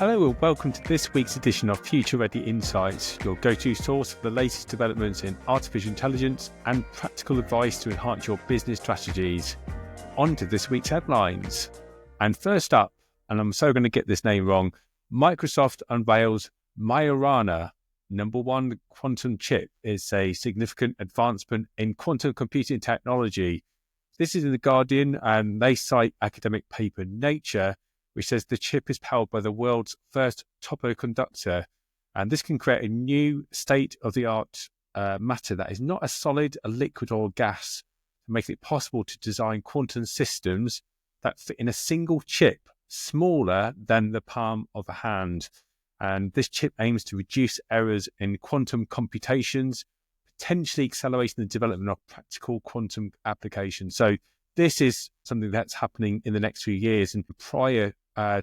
Hello and welcome to this week's edition of Future Ready Insights, your go-to source for the latest developments in artificial intelligence and practical advice to enhance your business strategies. On to this week's headlines. And first up, and I'm so going to get this name wrong, Microsoft unveils Myorana, #1 quantum chip, is a significant advancement in quantum computing technology. This is in The Guardian, and they cite academic paper Nature, which says the chip is powered by the world's first topoconductor. And this can create a new state-of-the-art matter that is not a solid, a liquid, or a gas, making it possible to design quantum systems that fit in a single chip, smaller than the palm of a hand. And this chip aims to reduce errors in quantum computations, potentially accelerating the development of practical quantum applications. So this is something that's happening in the next few years. And prior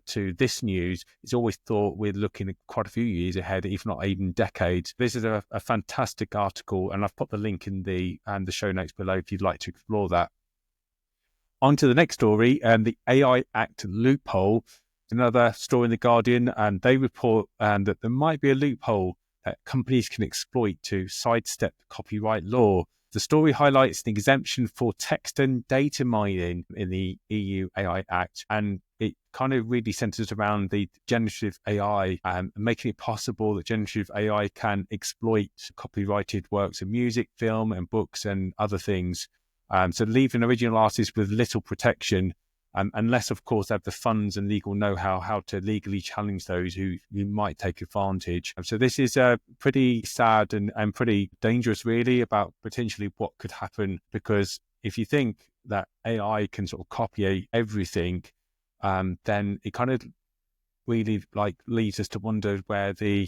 to this news, it's always thought we're looking at quite a few years ahead, if not even decades. This is a fantastic article, and I've put the link in the show notes below if you'd like to explore that. On to the next story, the AI Act Loophole. Another story in The Guardian, and they report that there might be a loophole that companies can exploit to sidestep copyright law. The story highlights the exemption for text and data mining in the EU AI Act, and it kind of really centers around the generative AI and making it possible that generative AI can exploit copyrighted works of music, film, and books and other things. So leaving original artists with little protection, unless, of course, they have the funds and legal know-how how to legally challenge those who might take advantage. So this is pretty sad and pretty dangerous, really, about potentially what could happen, because if you think that AI can sort of copy everything, then it kind of really leads us to wonder where the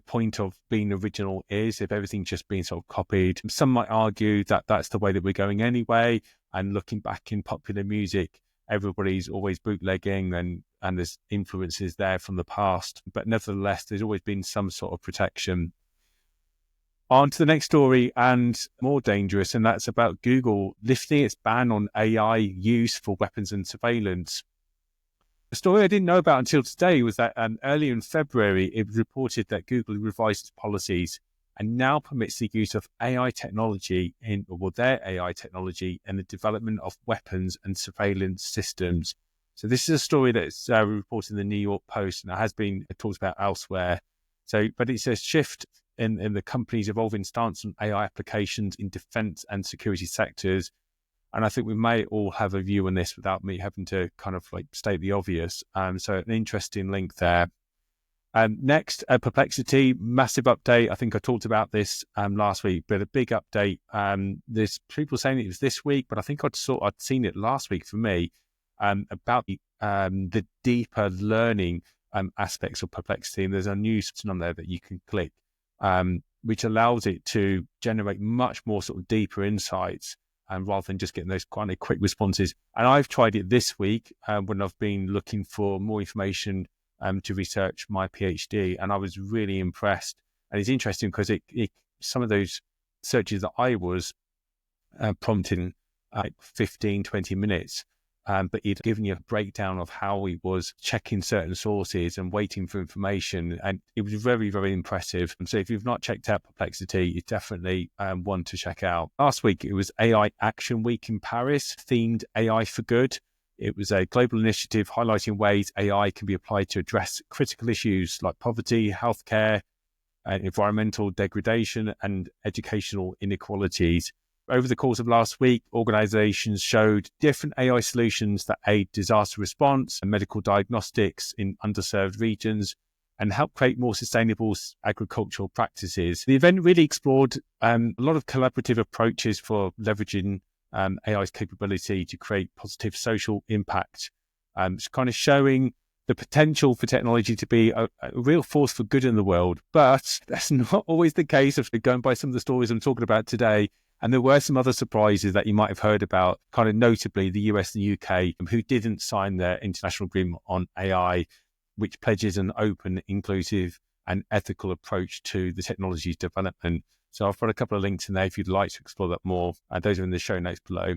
point of being original is, if everything's just being sort of copied. Some might argue that that's the way that we're going anyway, and looking back in popular music, everybody's always bootlegging and there's influences there from the past. But nevertheless, there's always been some sort of protection. On to the next story, and more dangerous, and that's about Google lifting its ban on AI use for weapons and surveillance. A story I didn't know about until today was that earlier in February, it was reported that Google revised its policies and now permits the use of AI technology their AI technology in the development of weapons and surveillance systems. So this is a story that's reported in the New York Post, and it has been talked about elsewhere. But it's a shift in the company's evolving stance on AI applications in defense and security sectors. And I think we may all have a view on this without me having to kind of state the obvious. So an interesting link there. Next, Perplexity, massive update. I think I talked about this last week, but a big update. There's people saying it was this week, but I think I'd seen it last week for me, about the deeper learning aspects of Perplexity. And there's a new button on there that you can click, which allows it to generate much more sort of deeper insights, rather than just getting those kind of quick responses. And I've tried it this week when I've been looking for more information to research my PhD, and I was really impressed. And it's interesting because it some of those searches that I was prompting 15, 20 minutes, but he'd given you a breakdown of how he was checking certain sources and waiting for information, and it was very, very impressive. And so if you've not checked out Perplexity, it's definitely one to check out. Last week, it was AI Action Week in Paris, themed AI for Good. It was a global initiative highlighting ways AI can be applied to address critical issues like poverty, healthcare, environmental degradation, and educational inequalities. Over the course of last week, organizations showed different AI solutions that aid disaster response and medical diagnostics in underserved regions and help create more sustainable agricultural practices. The event really explored a lot of collaborative approaches for leveraging AI's capability to create positive social impact. It's kind of showing the potential for technology to be a real force for good in the world. But that's not always the case. Of going by some of the stories I'm talking about today. And there were some other surprises that you might have heard about, kind of notably the US and the UK, who didn't sign their international agreement on AI, which pledges an open, inclusive, and ethical approach to the technology's development. So I've put a couple of links in there if you'd like to explore that more. Those are in the show notes below.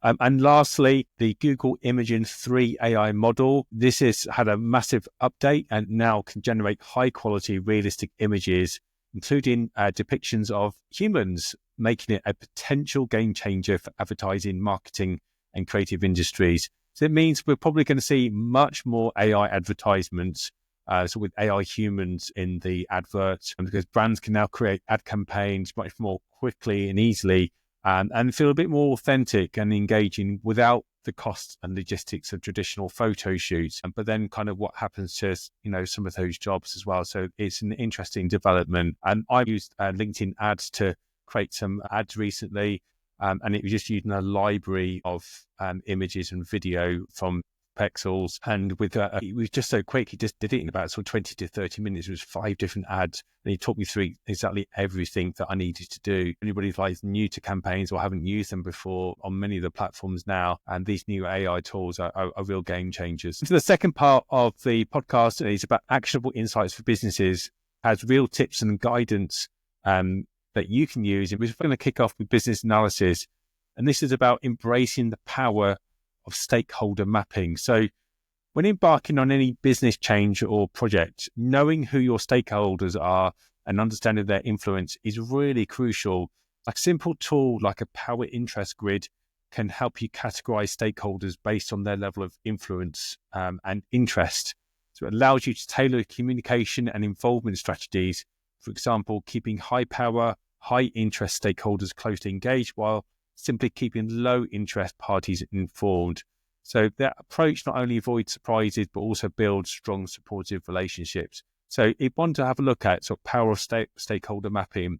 And lastly, the Google Imagen 3 AI model. This has had a massive update and now can generate high quality, realistic images, including depictions of humans, making it a potential game changer for advertising, marketing, and creative industries. So it means we're probably going to see much more AI advertisements, so with AI humans in the adverts, because brands can now create ad campaigns much more quickly and easily, and feel a bit more authentic and engaging without the costs and logistics of traditional photo shoots. But then kind of what happens to, some of those jobs as well. So it's an interesting development. And I used LinkedIn ads to create some ads recently. And it was just using a library of images and video from Pexels, and with it was just so quick. He just did it in about sort of 20 to 30 minutes. It was 5 different ads, and he taught me through exactly everything that I needed to do. Anybody who's like new to campaigns or haven't used them before on many of the platforms now, and these new AI tools are real game changers. So the second part of the podcast is about actionable insights for businesses, has real tips and guidance that you can use. And we're going to kick off with business analysis, and this is about embracing the power of stakeholder mapping. So when embarking on any business change or project, knowing who your stakeholders are and understanding their influence is really crucial. A simple tool like a power interest grid can help you categorize stakeholders based on their level of influence and interest. So it allows you to tailor communication and involvement strategies. For example, keeping high power, high interest stakeholders closely engaged while simply keeping low interest parties informed. So that approach not only avoids surprises, but also builds strong supportive relationships. So if one to have a look at power of stakeholder mapping.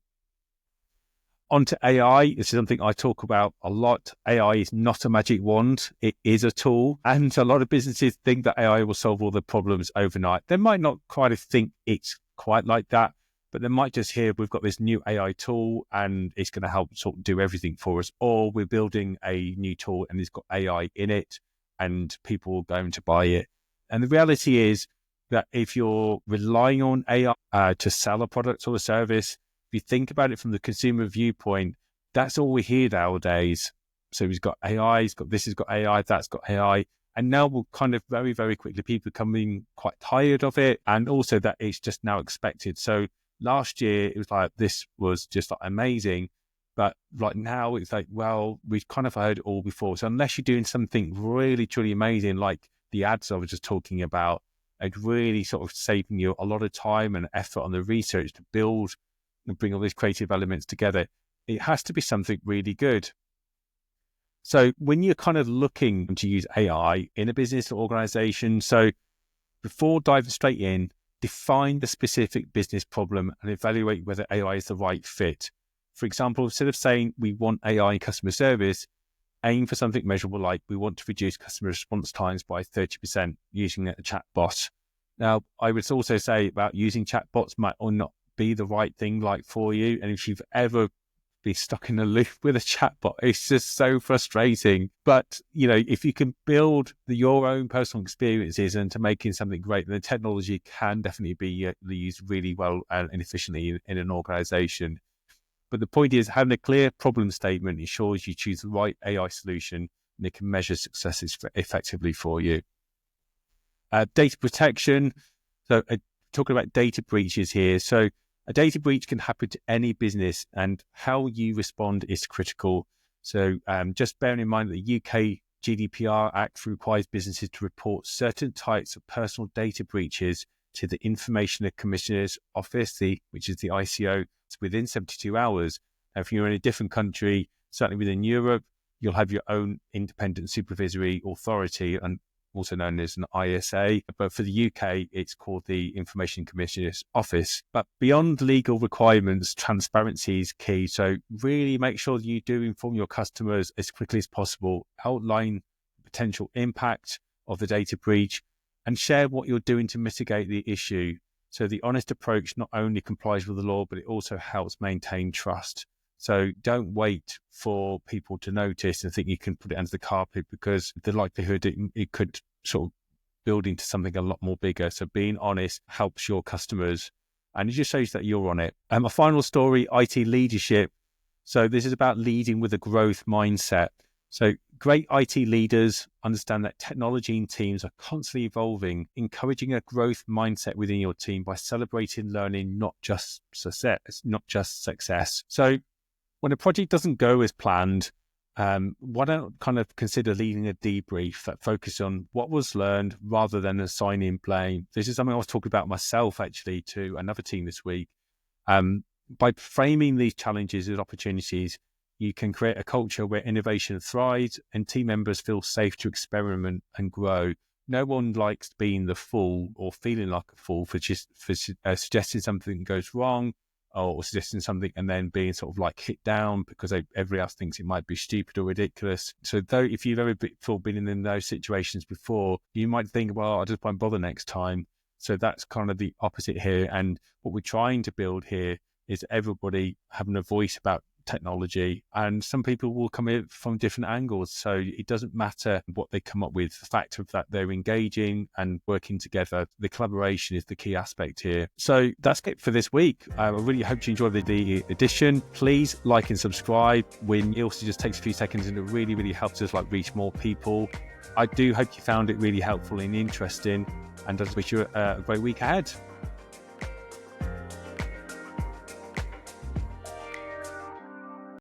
Onto AI, this is something I talk about a lot. AI is not a magic wand. It is a tool. And a lot of businesses think that AI will solve all the problems overnight. They might not quite think it's quite like that, but they might just hear we've got this new AI tool and it's going to help do everything for us. Or we're building a new tool and it's got AI in it and people are going to buy it. And the reality is that if you're relying on AI to sell a product or a service, if you think about it from the consumer viewpoint, that's all we hear nowadays. So he's got AI, he's got AI, that's got AI. And now we'll kind of very, very quickly, people becoming quite tired of it. And also that it's just now expected. So last year, it was like, this was just amazing. But like now it's like, well, we've kind of heard it all before. So unless you're doing something really, truly amazing, like the ads I was just talking about, it's really saving you a lot of time and effort on the research to build and bring all these creative elements together. It has to be something really good. So when you're kind of looking to use AI in a business or organization, so before diving straight in, define the specific business problem and evaluate whether AI is the right fit. For example, instead of saying we want AI in customer service, aim for something measurable like we want to reduce customer response times by 30% using a chatbot. Now, I would also say about using chatbots might or not be the right thing for you. And if you've ever been stuck in a loop with a chatbot, it's just so frustrating. But, if you can build your own personal experiences into making something great, then the technology can definitely be used really well and efficiently in an organization. But the point is, having a clear problem statement ensures you choose the right AI solution and it can measure successes effectively for you. Data protection. So talking about data breaches here. So a data breach can happen to any business and how you respond is critical. So just bearing in mind that the UK GDPR Act requires businesses to report certain types of personal data breaches to the Information Commissioner's Office, which is the ICO, within 72 hours. Now, if you're in a different country, certainly within Europe, you'll have your own independent supervisory authority, and also known as an ISA. But for the UK, it's called the Information Commissioner's Office. But beyond legal requirements, transparency is key. So really make sure that you do inform your customers as quickly as possible, outline the potential impact of the data breach, and share what you're doing to mitigate the issue. So the honest approach not only complies with the law, but it also helps maintain trust. So don't wait for people to notice and think you can put it under the carpet, because the likelihood it could build into something a lot more bigger. So being honest helps your customers, and it just shows that you're on it. A final story, IT leadership. So this is about leading with a growth mindset. So Great IT leaders understand that technology and teams are constantly evolving, encouraging a growth mindset within your team by celebrating learning, not just success. So when a project doesn't go as planned, why don't kind of consider leading a debrief that focuses on what was learned rather than assigning blame. This is something I was talking about myself actually to another team this week. By framing these challenges as opportunities, you can create a culture where innovation thrives and team members feel safe to experiment and grow. No one likes being the fool or feeling like a fool for suggesting something goes wrong or suggesting something and then being sort of like hit down because everybody else thinks it might be stupid or ridiculous. So though if you've ever been in those situations before, you might think, well, I just won't bother next time. So that's kind of the opposite here. And what we're trying to build here is everybody having a voice about technology, and some people will come in from different angles, so it doesn't matter what they come up with. The fact of that they're engaging and working together, the collaboration is the key aspect here. So that's it for this week. I really hope you enjoyed the edition. Please like and subscribe. It also just takes a few seconds and it really helps us reach more people. I do hope you found it really helpful and interesting, and I wish you a great week ahead.